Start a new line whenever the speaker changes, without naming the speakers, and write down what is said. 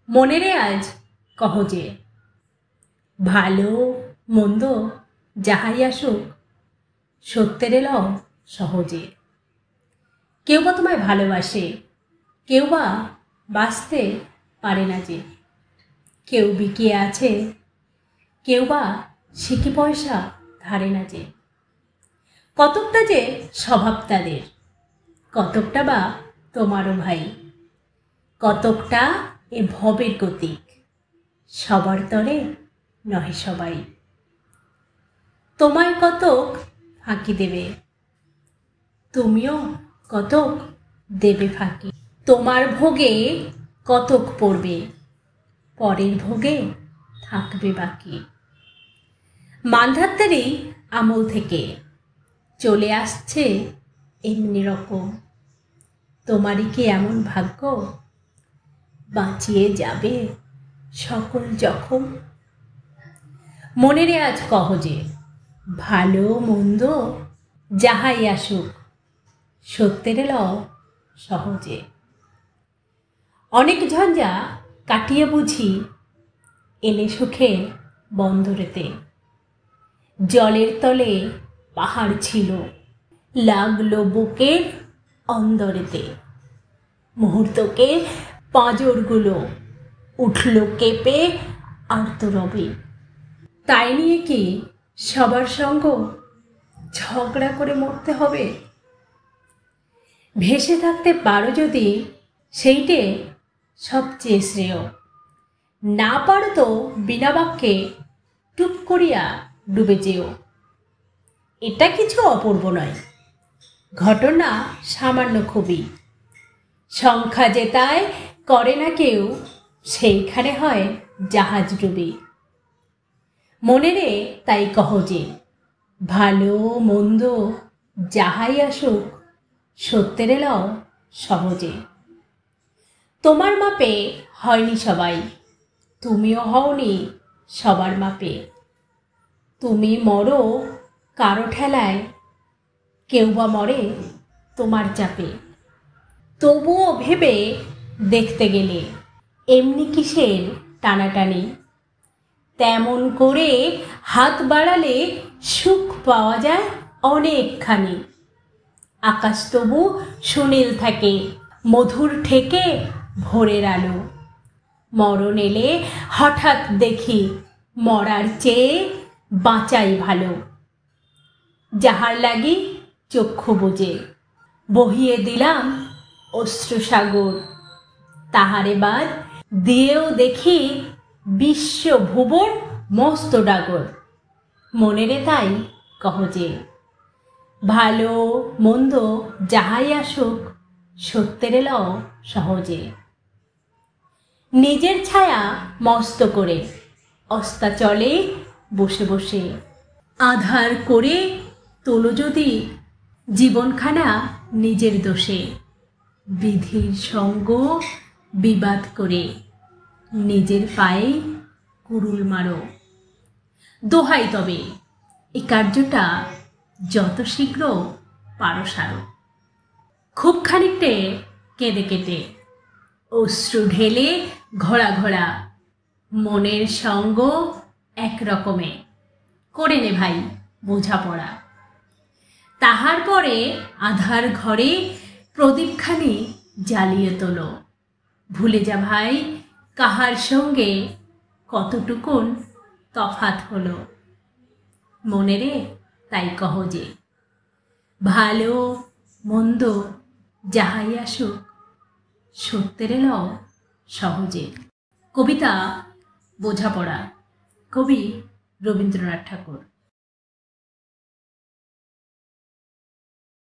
মনেরে আজ কহ যে ভালো মন্দ যাহাই আসুক সত্যের লও সহজে। কেউ বা তোমায় ভালোবাসে, কেউ বা বাঁচতে পারে না যে, কেউ বিকিয়ে আছে, কেউ বা সিকি পয়সা ধারে না যে। কতকটা যে স্বভাব তাদের, কতকটা বা তোমারও ভাই, কতকটা এ ভবের গতিক, সবার তরে নহে সবাই। তোমায় কতক ফাঁকি দেবে, তুমিও কতক দেবে ফাঁকি। তোমার ভোগে কতক পড়বে, পরের ভোগে থাকবে বাকি। মান্ধাত্তারই আমল থেকে চলে আসছে এমনি রকম, তোমারই কি এমন ভাগ্য বাঁচিয়ে যাবে সকল জখম। মনেরে আজ কহ যে ভালো মন্দ যাহাই আসুক সত্যের লও সহজে। অনেক ঝঞ্ঝা কাটিয়ে বুঝি এলে সুখের বন্দরেতে। জলের তলে পাহাড় ছিল, লাগলো বুকের অন্দরেতে। মুহূর্তকে পাঁজরগুলো উঠল কেঁপে আর্তরবে। তাই নিয়ে কি সবার সঙ্গ ঝগড়া করে মরতে হবে? ভেসে থাকতে পারো যদি সেইটে সবচেয়ে শ্রেয়। না পারো তো বিনা বাক্যে টুপ করিয়া ডুবে যেও। এটা কিছু অপূর্ব নয়, ঘটনা সামান্য খুবই। সংখ্যা জেতায় করে না কেউ, সেইখানে হয় জাহাজ ডুবি। মনেরে তাই কহ যে ভালো মন্দ যাহাই আসুক সত্যের লও সহজে। তোমার মাপে হয়নি সবাই, তুমিও হওনি সবার মাপে। তুমি মরো কারো ঠেলায়, কেউ বা মরে তোমার চাপে। তবুও ভেবে দেখতে গেলে এমনি কিসের টানাটানি, তেমন করে হাত বাড়ালে সুখ পাওয়া যায় অনেকখানি। আকাশ তবু সুনীল থাকে, মধুর ঠেকে ভোরের আলো। মরণ এলে হঠাৎ দেখি মরার চেয়ে বাঁচাই ভালো। যাহার লাগি চক্ষু বুজে বহিয়ে দিলাম অশ্রুসাগর, তাহারে বাদ দিয়েও দেখি বিশ্ব ভুবন মস্ত ডাগর। মনেরে তাই কহ যে ভালো মন্দ যাহাই আসুক সত্যের লও সহজে। নিজের ছায়া মস্ত করে অস্তাচলে বসে বসে, আধার করে তোলো যদি জীবনখানা নিজের দোষে। বিধির সঙ্গ বিবাদ করে নিজের পায়ে কুড়ুল মারো। দোহাই তবে এই কার্যটা যত শীঘ্র পারো সারো। খুব খানিকটে কেঁদে কেটে অশ্রু ঢেলে ঘোড়া ঘোড়া, মনের সঙ্গ এক রকমে করে নে ভাই বোঝাপড়া। তাহার পরে আধার ঘরে প্রদীপখানি জ্বালিয়ে তোলো। ভুলে যা ভাই কাহার সঙ্গে কতটুকুন তফাৎ হলো। মনেরে তাই কহ যে ভালো মন্দ যাহাই আসুক সত্যের লও সহজে। কবিতা বোঝাপড়া, কবি রবীন্দ্রনাথ ঠাকুর।